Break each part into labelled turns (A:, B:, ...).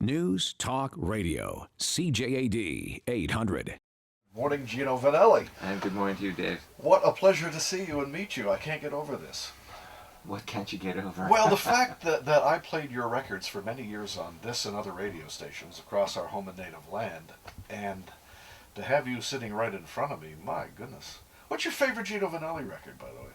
A: News Talk Radio, CJAD 800.
B: Morning, Gino Vannelli.
C: And good morning to you, Dave.
B: What a pleasure to see you and meet you. I can't get over this.
C: What can't you get over?
B: Well, the fact that I played your records for many years on this and other radio stations across our home and native land, and to have you sitting right in front of me, my goodness. What's your favorite Gino Vannelli record, by the way?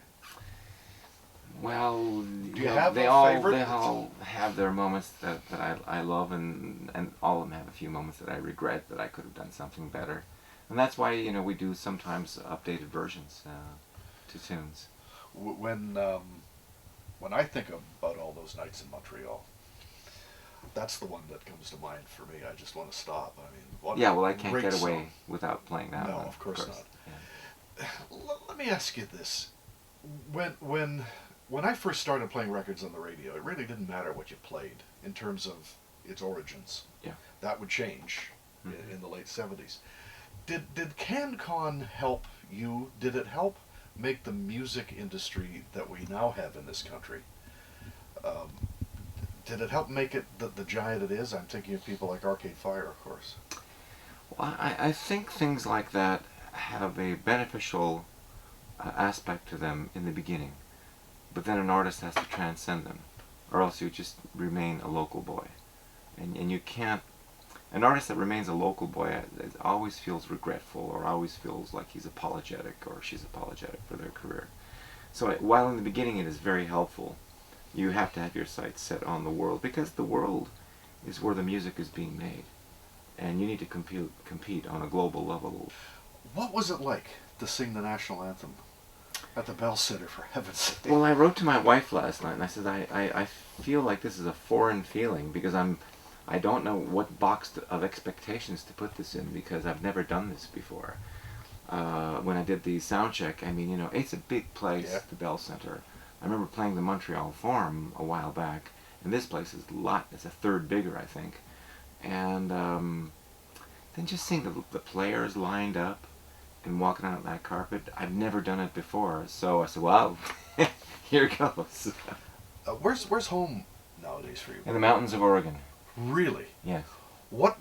C: Well,
B: Do you have
C: they
B: a
C: all
B: favorite?
C: they all have their moments that I love, and all of them have a few moments that I regret that I could have done something better. And that's why, we do sometimes updated versions to tunes.
B: When I think about all those nights in Montreal, that's the one that comes to mind for me. I just want to stop. I mean, what
C: Yeah, well, I can't
B: great
C: get away
B: song.
C: without playing that
B: No,
C: one.
B: of course not.
C: Yeah.
B: Let me ask you this: when I first started playing records on the radio, it really didn't matter what you played in terms of its origins.
C: Yeah.
B: That would change in the late '70s. Did CanCon help you? Did it help make the music industry that we now have in this country? Did it help make it the giant it is? I'm thinking of people like Arcade Fire, of course.
C: Well, I think things like that have a beneficial aspect to them in the beginning, but then an artist has to transcend them, or else you just remain a local boy. And you can't, an artist that remains a local boy always feels regretful, or always feels like he's apologetic or she's apologetic for their career. So while in the beginning it is very helpful, you have to have your sights set on the world, because the world is where the music is being made, and you need to compete on a global level.
B: What was it like to sing the national anthem at the Bell Center, for heaven's sake?
C: Well, I wrote to my wife last night and I said I feel like this is a foreign feeling, because I don't know what box of expectations to put this in, because I've never done this before. When I did the sound check, I mean, it's a big place,
B: Yeah.
C: the Bell Center. I remember playing the Montreal Forum a while back, and this place is it's a third bigger, I think. And then just seeing the players lined up and walking out on that carpet, I've never done it before. So I said, well, here goes.
B: Where's home nowadays for you?
C: In the mountains of Oregon.
B: Really?
C: Yes.
B: What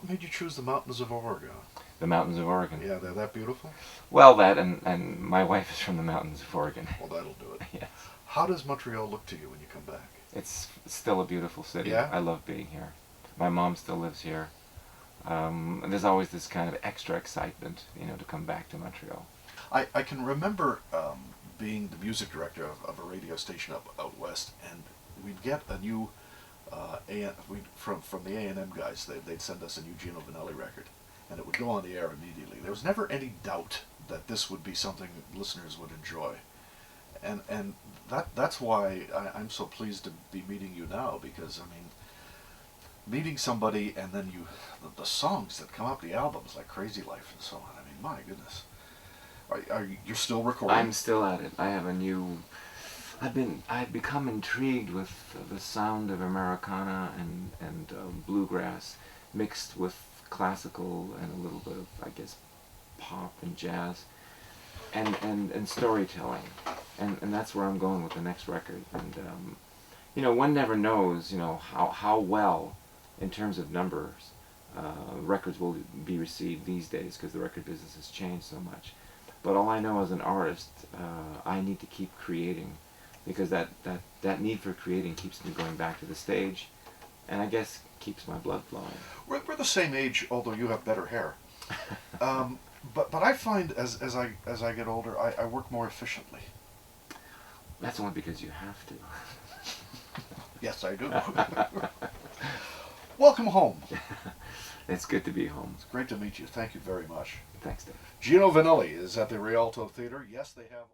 B: made you choose the mountains of Oregon?
C: The mountains of Oregon.
B: Yeah, they're that beautiful?
C: Well, that, and my wife is from the mountains of Oregon.
B: Well, that'll do it.
C: Yes.
B: How does Montreal look to you when you come back?
C: It's still a beautiful city.
B: Yeah?
C: I love being here. My mom still lives here. And there's always this kind of extra excitement, to come back to Montreal.
B: I can remember being the music director of a radio station out west, and we'd get a new from the A&M guys. They'd send us a new Gino Vannelli record, and it would go on the air immediately. There was never any doubt that this would be something listeners would enjoy, and that's why I'm so pleased to be meeting you now, because I mean, meeting somebody and then the songs that come up, the albums like Crazy Life and so on. I mean, my goodness. You're still recording?
C: I'm still at it. I have a new. I've become intrigued with the sound of Americana and bluegrass mixed with classical and a little bit of, I guess, pop and jazz and storytelling, and that's where I'm going with the next record. And one never knows how well, in terms of numbers, records will be received these days, because the record business has changed so much. But all I know as an artist, I need to keep creating, because that need for creating keeps me going back to the stage, and I guess keeps my blood flowing.
B: We're the same age, although you have better hair. But I find as I get older, I work more efficiently.
C: That's only because you have to.
B: Yes, I do. Welcome home.
C: It's good to be home.
B: It's great to meet you. Thank you very much.
C: Thanks, Dave.
B: Gino Vannelli is at the Rialto Theater. Yes, they have